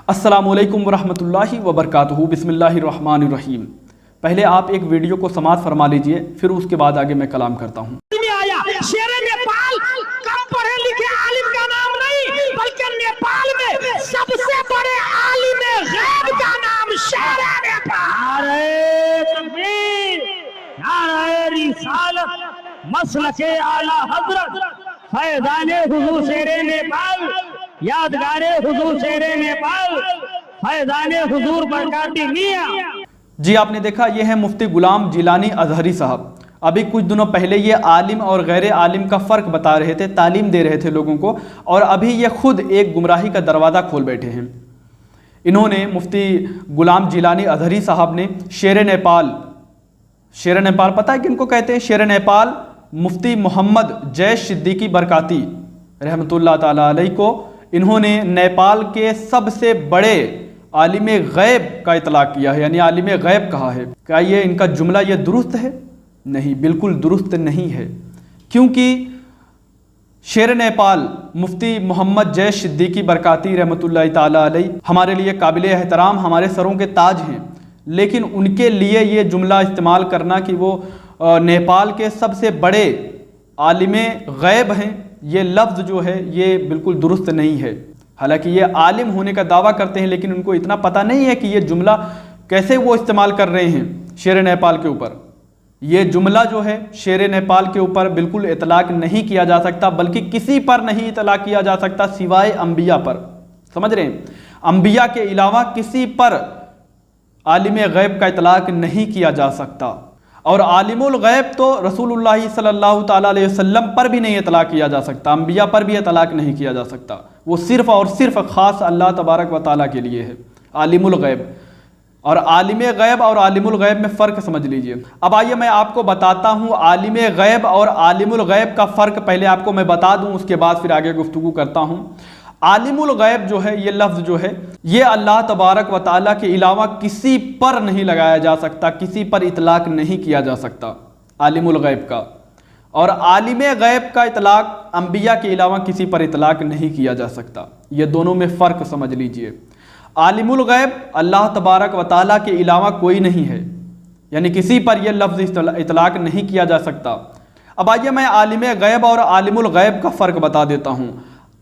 السلام علیکم ورحمۃ اللہ وبرکاتہ۔ بسم اللہ الرحمن الرحیم۔ پہلے آپ ایک ویڈیو کو سماعت فرما لیجئے، پھر اس کے بعد آگے میں کلام کرتا ہوں۔ شیر نیپال کم پڑھے لکھے عالم کا نام نہیں، بلکہ نیپال میں سب سے بڑے عالم غیب کا نام شیر نیپال۔ نعرہ تکبیر، نعرہ رسالت، مسلک اعلی حضرت فیضان حضور شیر نیپال، یادگار حضور شیر نیپال، فیضان حضور برکاتی میاں۔ جی آپ نے دیکھا، یہ ہے مفتی غلام جیلانی ازہری صاحب۔ ابھی کچھ دنوں پہلے یہ عالم اور غیر عالم کا فرق بتا رہے تھے، تعلیم دے رہے تھے لوگوں کو، اور ابھی یہ خود ایک گمراہی کا دروازہ کھول بیٹھے ہیں۔ انہوں نے مفتی غلام جیلانی ازہری صاحب نے شیر نیپال پتہ ہے کن کو کہتے ہیں؟ شیر نیپال مفتی محمد جیش صدیقی برکاتی رحمۃ اللہ تعالی علیہ کو انہوں نے نیپال کے سب سے بڑے عالم غیب کا اطلاق کیا ہے، یعنی عالم غیب کہا ہے۔ کیا یہ ان کا جملہ یہ درست ہے؟ نہیں، بالکل درست نہیں ہے، کیونکہ شیر نیپال مفتی محمد جیش صدیقی برکاتی رحمۃ اللہ تعالی علیہ ہمارے لیے قابل احترام، ہمارے سروں کے تاج ہیں، لیکن ان کے لیے یہ جملہ استعمال کرنا کہ وہ نیپال کے سب سے بڑے عالم غیب ہیں، یہ لفظ جو ہے یہ بالکل درست نہیں ہے۔ حالانکہ یہ عالم ہونے کا دعویٰ کرتے ہیں، لیکن ان کو اتنا پتہ نہیں ہے کہ یہ جملہ کیسے وہ استعمال کر رہے ہیں شیر نیپال کے اوپر۔ یہ جملہ جو ہے شیر نیپال کے اوپر بالکل اطلاق نہیں کیا جا سکتا، بلکہ کسی پر نہیں اطلاق کیا جا سکتا سوائے انبیاء پر۔ سمجھ رہے ہیں؟ انبیاء کے علاوہ کسی پر عالم غیب کا اطلاق نہیں کیا جا سکتا، اور عالم الغیب تو رسول اللہ صلی اللہ تعالیٰ علیہ وسلم پر بھی نہیں اطلاق کیا جا سکتا، انبیاء پر بھی اطلاق نہیں کیا جا سکتا، وہ صرف اور صرف خاص اللہ تبارک و تعالیٰ کے لیے ہے عالم الغیب۔ اور عالم غیب اور عالم الغیب میں فرق سمجھ لیجئے۔ اب آئیے میں آپ کو بتاتا ہوں عالم غیب اور عالم الغیب کا فرق، پہلے آپ کو میں بتا دوں، اس کے بعد پھر آگے گفتگو کرتا ہوں۔ عالم الغیب جو ہے، یہ لفظ جو ہے یہ اللہ تبارک و تعالیٰ کے علاوہ کسی پر نہیں لگایا جا سکتا، کسی پر اطلاق نہیں کیا جا سکتا عالم الغیب کا، اور عالم غیب کا اطلاق انبیاء کے علاوہ کسی پر اطلاق نہیں کیا جا سکتا۔ یہ دونوں میں فرق سمجھ لیجئے۔ عالم الغیب اللہ تبارک و تعالیٰ کے علاوہ کوئی نہیں ہے، یعنی کسی پر یہ لفظ اطلاق نہیں کیا جا سکتا۔ اب آئیے میں عالم غیب اور عالم الغیب کا فرق بتا دیتا ہوں۔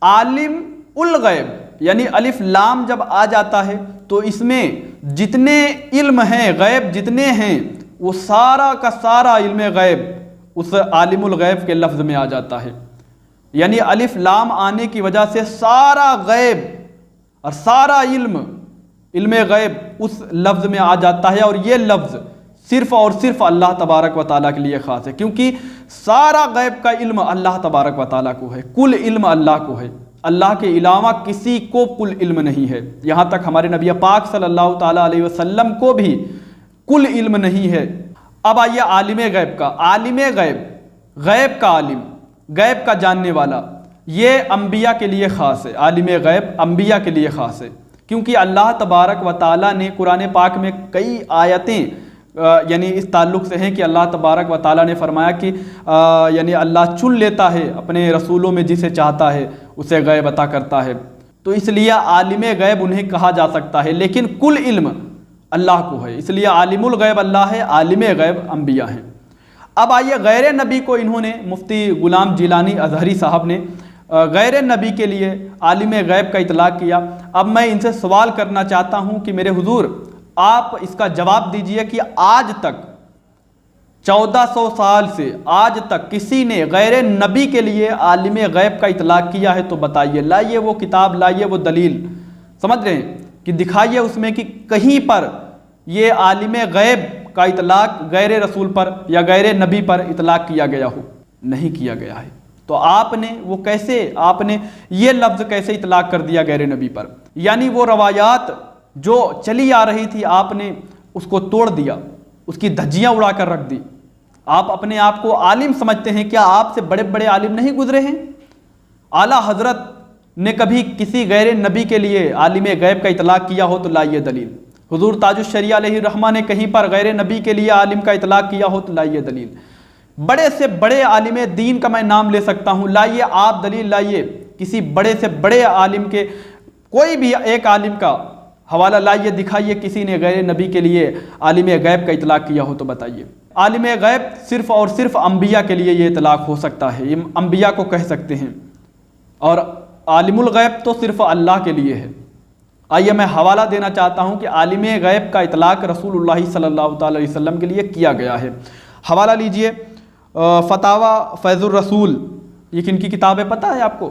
عالم الغیب یعنی الف لام جب آ جاتا ہے تو اس میں جتنے علم ہیں، غیب جتنے ہیں، وہ سارا کا سارا علم غیب اس عالم الغیب کے لفظ میں آ جاتا ہے۔ یعنی الف لام آنے کی وجہ سے سارا غیب اور سارا علم غیب اس لفظ میں آ جاتا ہے، اور یہ لفظ صرف اور صرف اللہ تبارک و تعالیٰ کے لیے خاص ہے، کیونکہ سارا غیب کا علم اللہ تبارک و تعالیٰ کو ہے، کل علم اللہ کو ہے، اللہ کے علاوہ کسی کو کل علم نہیں ہے۔ یہاں تک ہمارے نبی پاک صلی اللہ تعالیٰ علیہ وسلم کو بھی کل علم نہیں ہے۔ اب آئیے عالم غیب کا۔ عالم غیب، غیب کا عالم، غیب کا جاننے والا، یہ انبیاء کے لیے خاص ہے۔ عالم غیب انبیاء کے لیے خاص ہے، کیونکہ اللہ تبارک و تعالیٰ نے قرآن پاک میں کئی آیتیں یعنی اس تعلق سے ہیں کہ اللہ تبارک و تعالیٰ نے فرمایا کہ یعنی اللہ چن لیتا ہے اپنے رسولوں میں جسے چاہتا ہے، اسے غیب عطا کرتا ہے، تو اس لیے عالم غیب انہیں کہا جا سکتا ہے، لیکن کل علم اللہ کو ہے، اس لیے عالم الغیب اللہ ہے، عالم غیب انبیاء ہیں۔ اب آئیے غیر نبی کو انہوں نے، مفتی غلام جیلانی ازہری صاحب نے غیر نبی کے لیے عالم غیب کا اطلاق کیا۔ اب میں ان سے سوال کرنا چاہتا ہوں کہ میرے حضور آپ اس کا جواب دیجئے کہ آج تک 1400 سال سے آج تک کسی نے غیر نبی کے لیے عالم غیب کا اطلاق کیا ہے تو بتائیے، لائیے وہ کتاب، لائیے وہ دلیل، سمجھ رہے ہیں کہ دکھائیے اس میں کہ کہیں پر یہ عالم غیب کا اطلاق غیر رسول پر یا غیر نبی پر اطلاق کیا گیا ہو، نہیں کیا گیا ہے۔ تو آپ نے وہ کیسے، آپ نے یہ لفظ کیسے اطلاق کر دیا غیر نبی پر؟ یعنی وہ روایات جو چلی آ رہی تھی آپ نے اس کو توڑ دیا، اس کی دھجیاں اڑا کر رکھ دی۔ آپ اپنے آپ کو عالم سمجھتے ہیں، کیا آپ سے بڑے بڑے عالم نہیں گزرے ہیں؟ اعلیٰ حضرت نے کبھی کسی غیر نبی کے لیے عالم غیب کا اطلاق کیا ہو تو لائیے دلیل۔ حضور تاج الشریعہ علیہ الرحمہ نے کہیں پر غیر نبی کے لیے عالم کا اطلاق کیا ہو تو لائیے دلیل۔ بڑے سے بڑے عالم دین کا میں نام لے سکتا ہوں، لائیے آپ دلیل، لائیے کسی بڑے سے بڑے عالم کے، کوئی بھی ایک عالم کا حوالہ لائیے، دکھائیے کسی نے غیر نبی کے لیے عالم غیب کا اطلاق کیا ہو تو بتائیے۔ عالم غیب صرف اور صرف انبیاء کے لیے یہ اطلاق ہو سکتا ہے، یہ انبیاء کو کہہ سکتے ہیں، اور عالم الغیب تو صرف اللہ کے لیے ہے۔ آئیے میں حوالہ دینا چاہتا ہوں کہ عالم غیب کا اطلاق رسول اللہ صلی اللہ تعالی علیہ وسلم کے لیے کیا گیا ہے۔ حوالہ لیجئے فتاوی فیض الرسول، یہ کن کی کتاب ہے پتہ ہے آپ کو؟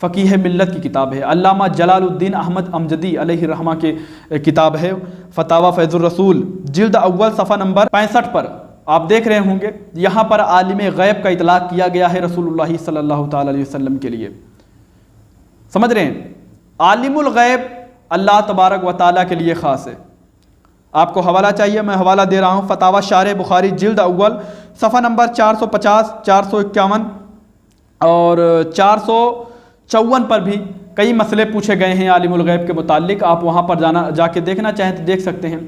فقیہ ملت کی کتاب ہے، علامہ جلال الدین احمد امجدی علیہ الرحمہ کے کتاب ہے فتاوی فیض الرسول، جلد اول صفحہ نمبر 65 پر آپ دیکھ رہے ہوں گے، یہاں پر عالم غیب کا اطلاق کیا گیا ہے رسول اللہ صلی اللہ تعالی علیہ وسلم کے لیے۔ سمجھ رہے ہیں؟ عالم الغیب اللہ تبارک و تعالیٰ کے لیے خاص ہے۔ آپ کو حوالہ چاہیے، میں حوالہ دے رہا ہوں، فتاوی شارح بخاری جلد اول صفحہ نمبر 450، 451 اور 454 پر بھی کئی مسئلے پوچھے گئے ہیں عالم الغیب کے متعلق، آپ وہاں پر جا کے دیکھنا چاہیں تو دیکھ سکتے ہیں۔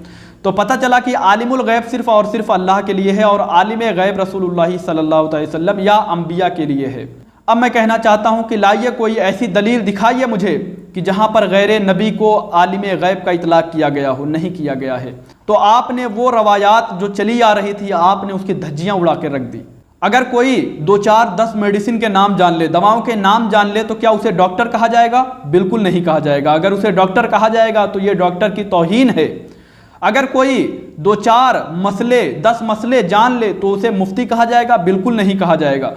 تو پتہ چلا کہ عالم الغیب صرف اور صرف اللہ کے لیے ہے، اور عالم غیب رسول اللہ صلی اللہ علیہ وسلم یا انبیاء کے لیے ہے۔ اب میں کہنا چاہتا ہوں کہ لائیے کوئی ایسی دلیل دکھائیے مجھے کہ جہاں پر غیر نبی کو عالم غیب کا اطلاق کیا گیا ہو، نہیں کیا گیا ہے۔ تو آپ نے وہ روایات جو چلی آ رہی تھی آپ نے اس کی دھجیاں اڑا کے رکھ دی۔ اگر کوئی 2 4 10 میڈیسن کے نام جان لے، دواؤں کے نام جان لے، تو کیا اسے ڈاکٹر کہا جائے گا؟ بالکل نہیں کہا جائے گا۔ اگر اسے ڈاکٹر کہا جائے گا تو یہ ڈاکٹر کی توہین ہے۔ اگر کوئی 2 4 مسئلے 10 مسئلے جان لے تو اسے مفتی کہا جائے گا؟ بالکل نہیں کہا جائے گا،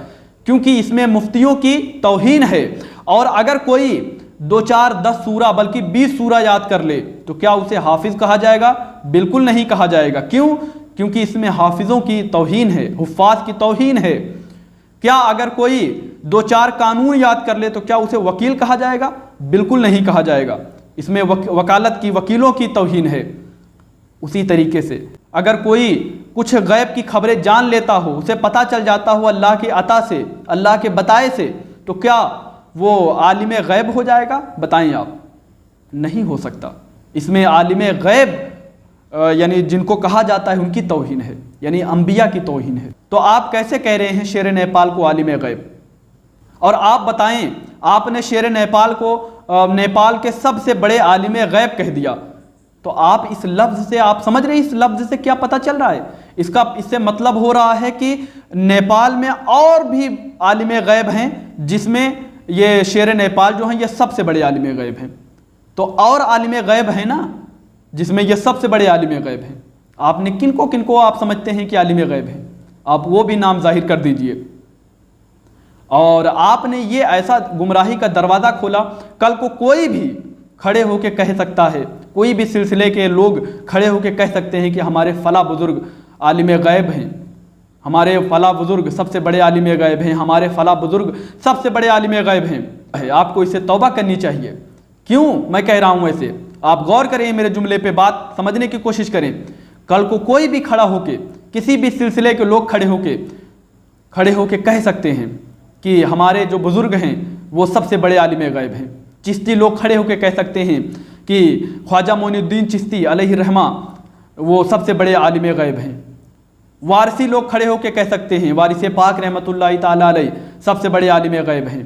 کیونکہ اس میں مفتیوں کی توہین ہے۔ اور اگر کوئی 2 4 10 سورہ بلکہ 20 سورہ یاد کر لے تو کیا اسے حافظ کہا جائے گا؟ بالکل نہیں کہا جائے گا۔ کیوں؟ کیونکہ اس میں حافظوں کی توہین ہے، حفاظ کی توہین ہے۔ کیا اگر کوئی 2 4 قانون یاد کر لے تو کیا اسے وکیل کہا جائے گا؟ بالکل نہیں کہا جائے گا، اس میں وکالت کی، وکیلوں کی توہین ہے۔ اسی طریقے سے اگر کوئی کچھ غیب کی خبریں جان لیتا ہو، اسے پتہ چل جاتا ہو اللہ کے عطا سے، اللہ کے بتائے سے، تو کیا وہ عالم غیب ہو جائے گا؟ بتائیں آپ، نہیں ہو سکتا۔ اس میں عالم غیب یعنی جن کو کہا جاتا ہے ان کی توہین ہے، یعنی انبیاء کی توہین ہے۔ تو آپ کیسے کہہ رہے ہیں شیر نیپال کو عالم غیب؟ اور آپ بتائیں، آپ نے شیر نیپال کو نیپال کے سب سے بڑے عالم غیب کہہ دیا، تو آپ اس لفظ سے آپ سمجھ رہے ہیں اس لفظ سے کیا پتہ چل رہا ہے؟ اس سے مطلب ہو رہا ہے کہ نیپال میں اور بھی عالم غیب ہیں جس میں یہ شیر نیپال جو ہیں یہ سب سے بڑے عالم غیب ہیں۔ تو اور عالم غیب ہیں نا جس میں یہ سب سے بڑے عالم غیب ہیں، آپ نے کن کو آپ سمجھتے ہیں کہ عالم غیب ہیں؟ آپ وہ بھی نام ظاہر کر دیجئے۔ اور آپ نے یہ ایسا گمراہی کا دروازہ کھولا، کل کو کوئی بھی کھڑے ہو کے کہہ سکتا ہے، کوئی بھی سلسلے کے لوگ کھڑے ہو کے کہہ سکتے ہیں کہ ہمارے فلاں بزرگ عالم غیب ہیں، ہمارے فلاں بزرگ سب سے بڑے عالم غیب ہیں، ہمارے فلاں بزرگ سب سے بڑے عالم غیب ہیں۔ آپ کو اس سے توبہ کرنی چاہیے۔ کیوں میں کہہ رہا ہوں ایسے؟ آپ غور کریں میرے جملے پہ، بات سمجھنے کی کوشش کریں۔ کل کو کوئی بھی کھڑا ہو کے، کسی بھی سلسلے کے لوگ کھڑے ہو کے کہہ سکتے ہیں کہ ہمارے جو بزرگ ہیں وہ سب سے بڑے عالم غیب ہیں۔ چشتی لوگ کھڑے ہو کے کہہ سکتے ہیں کہ خواجہ معین الدین چشتی علیہ الرحمہ وہ سب سے بڑے عالم غیب ہیں۔ وارثی لوگ کھڑے ہو کے کہہ سکتے ہیں، وارث پاک رحمۃ اللہ تعالی علیہ سب سے بڑے عالم غیب ہیں۔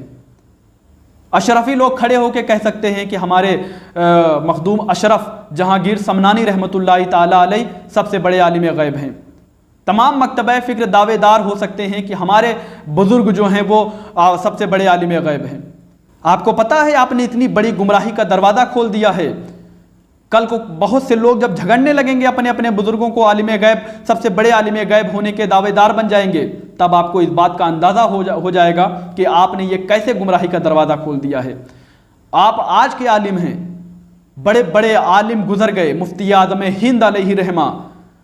اشرفی لوگ کھڑے ہو کے کہہ سکتے ہیں کہ ہمارے مخدوم اشرف جہانگیر سمنانی رحمۃ اللہ تعالی علیہ سب سے بڑے عالم غیب ہیں۔ تمام مکتبہ فکر دعوے دار ہو سکتے ہیں کہ ہمارے بزرگ جو ہیں وہ سب سے بڑے عالم غیب ہیں۔ آپ کو پتہ ہے آپ نے اتنی بڑی گمراہی کا دروازہ کھول دیا ہے، کل کو بہت سے لوگ جب جھگڑنے لگیں گے اپنے بزرگوں کو عالم غیب، سب سے بڑے عالم غیب ہونے کے دعوے دار بن جائیں گے، تب آپ کو اس بات کا اندازہ ہو جائے گا کہ آپ نے یہ کیسے گمراہی کا دروازہ کھول دیا ہے۔ آپ آج کے عالم ہیں، بڑے بڑے عالم گزر گئے، مفتی اعظم ہند علیہ رحمہ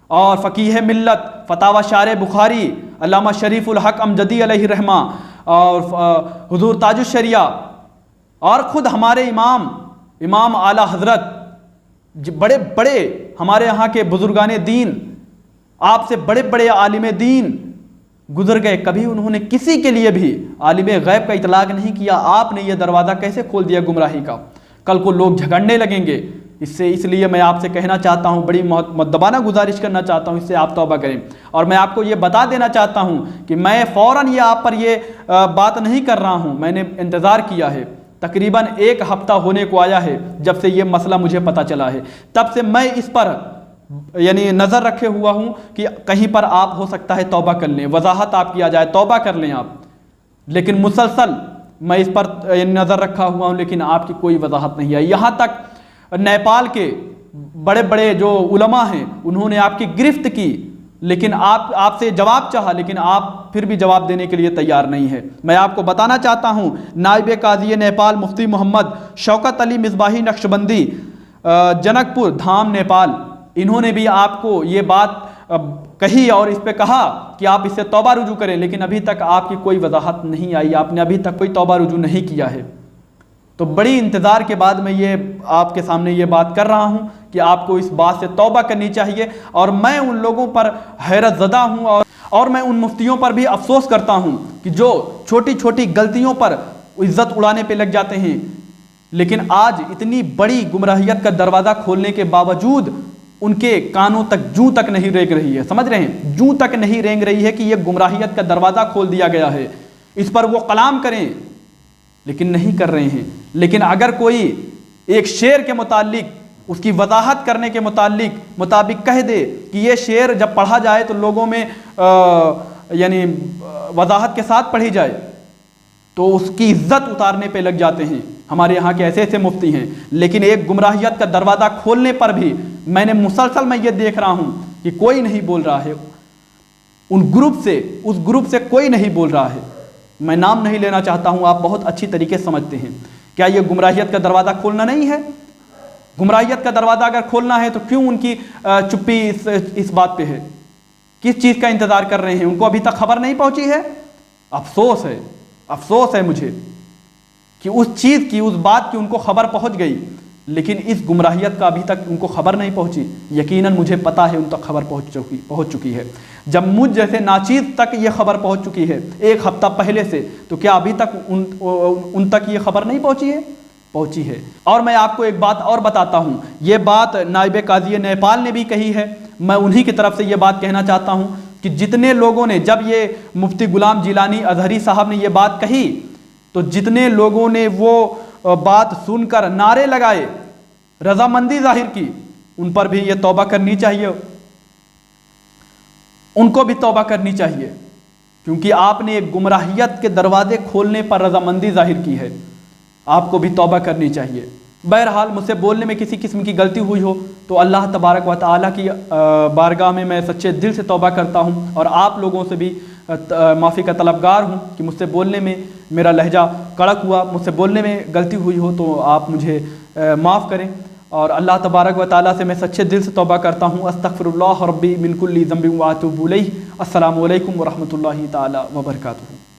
اور فقیہ ملت فتاوی شارح بخاری علامہ شریف الحق امجدی علیہ رحمہ اور حضور تاج الشریعہ اور خود ہمارے امام اعلیٰ حضرت، بڑے بڑے ہمارے یہاں کے بزرگان دین، آپ سے بڑے بڑے عالم دین گزر گئے، کبھی انہوں نے کسی کے لیے بھی عالم غیب کا اطلاق نہیں کیا۔ آپ نے یہ دروازہ کیسے کھول دیا گمراہی کا؟ کل کو لوگ جھگڑنے لگیں گے اس لیے میں آپ سے کہنا چاہتا ہوں، بڑی مؤدبانہ گزارش کرنا چاہتا ہوں، اس سے آپ توبہ کریں۔ اور میں آپ کو یہ بتا دینا چاہتا ہوں کہ میں فوراً آپ پر یہ بات نہیں کر رہا ہوں، میں نے انتظار کیا ہے تقریباً 1 ہفتہ ہونے کو آیا ہے جب سے یہ مسئلہ مجھے پتہ چلا ہے، تب سے میں اس پر یعنی نظر رکھے ہوا ہوں کہ کہیں پر آپ ہو سکتا ہے توبہ کر لیں، وضاحت آپ کیا جائے، توبہ کر لیں آپ، لیکن مسلسل میں اس پر نظر رکھا ہوا ہوں، لیکن آپ کی کوئی وضاحت نہیں آئی۔ یہاں تک نیپال کے بڑے بڑے جو علماء ہیں انہوں نے آپ کی گرفت کی، لیکن آپ سے جواب چاہا، لیکن آپ پھر بھی جواب دینے کے لیے تیار نہیں ہے۔ میں آپ کو بتانا چاہتا ہوں نائب قاضی نیپال مفتی محمد شوکت علی مصباحی نقشبندی جنک پور دھام نیپال، انہوں نے بھی آپ کو یہ بات کہی اور اس پہ کہا کہ آپ اس سے توبہ رجوع کریں، لیکن ابھی تک آپ کی کوئی وضاحت نہیں آئی، آپ نے ابھی تک کوئی توبہ رجوع نہیں کیا ہے۔ تو بڑی انتظار کے بعد میں یہ آپ کے سامنے یہ بات کر رہا ہوں کہ آپ کو اس بات سے توبہ کرنی چاہیے، اور میں ان لوگوں پر حیرت زدہ ہوں اور میں ان مفتیوں پر بھی افسوس کرتا ہوں کہ جو چھوٹی چھوٹی غلطیوں پر عزت اڑانے پہ لگ جاتے ہیں، لیکن آج اتنی بڑی گمراہیت کا دروازہ کھولنے کے باوجود ان کے کانوں تک جوں تک نہیں رینگ رہی ہے، سمجھ رہے ہیں، جوں تک نہیں رینگ رہی ہے کہ یہ گمراہیت کا دروازہ کھول دیا گیا ہے، اس پر وہ کلام کریں، لیکن نہیں کر رہے ہیں۔ لیکن اگر کوئی ایک شعر کے متعلق اس کی وضاحت کرنے کے مطابق کہہ دے کہ یہ شعر جب پڑھا جائے تو لوگوں میں یعنی وضاحت کے ساتھ پڑھی جائے تو اس کی عزت اتارنے پہ لگ جاتے ہیں۔ ہمارے یہاں کے ایسے ایسے مفتی ہیں، لیکن ایک گمراہیت کا دروازہ کھولنے پر بھی میں نے مسلسل میں یہ دیکھ رہا ہوں کہ کوئی نہیں بول رہا ہے، اس گروپ سے کوئی نہیں بول رہا ہے۔ میں نام نہیں لینا چاہتا ہوں، آپ بہت اچھی طریقے سے سمجھتے ہیں۔ کیا یہ گمراہیت کا دروازہ کھولنا نہیں ہے؟ گمراہیت کا دروازہ اگر کھولنا ہے تو کیوں ان کی چپی اس بات پہ ہے؟ کس چیز کا انتظار کر رہے ہیں؟ ان کو ابھی تک خبر نہیں پہنچی ہے؟ افسوس ہے مجھے کہ اس چیز کی، اس بات کی ان کو خبر پہنچ گئی، لیکن اس گمراہیت کا ابھی تک ان کو خبر نہیں پہنچی۔ یقیناً مجھے پتا ہے ان تک خبر پہنچ چکی ہے۔ جب مجھ جیسے ناچیز تک یہ خبر پہنچ چکی ہے 1 ہفتہ پہلے سے، تو کیا ابھی تک ان تک یہ خبر نہیں پہنچی ہے؟ پہنچی ہے۔ اور میں آپ کو ایک بات اور بتاتا ہوں، یہ بات نائب قاضی نیپال نے بھی کہی ہے، میں انہی کی طرف سے یہ بات کہنا چاہتا ہوں کہ جتنے لوگوں نے، جب یہ مفتی غلام جیلانی ازہری صاحب نے یہ بات کہی تو جتنے لوگوں نے وہ بات سن کر نعرے لگائے، رضامندی ظاہر کی، ان پر بھی یہ توبہ کرنی چاہیے، ان کو بھی توبہ کرنی چاہیے، کیونکہ آپ نے ایک گمراہیت کے دروازے کھولنے پر رضامندی ظاہر کی ہے، آپ کو بھی توبہ کرنی چاہیے۔ بہرحال مجھ سے بولنے میں کسی قسم کی غلطی ہوئی ہو تو اللہ تبارک و تعالیٰ کی بارگاہ میں سچے دل سے توبہ کرتا ہوں، اور آپ لوگوں سے بھی معافی کا طلبگار ہوں کہ مجھ سے بولنے میں میرا لہجہ کڑک ہوا، مجھ سے بولنے میں غلطی ہوئی ہو تو آپ مجھے معاف کریں، اور اللہ تبارک و تعالیٰ سے میں سچے دل سے توبہ کرتا ہوں۔ استغفر اللہ ربی من کل ذنب واتوب الیہ۔ السلام علیکم ورحمۃ اللہ تعالیٰ وبرکاتہ۔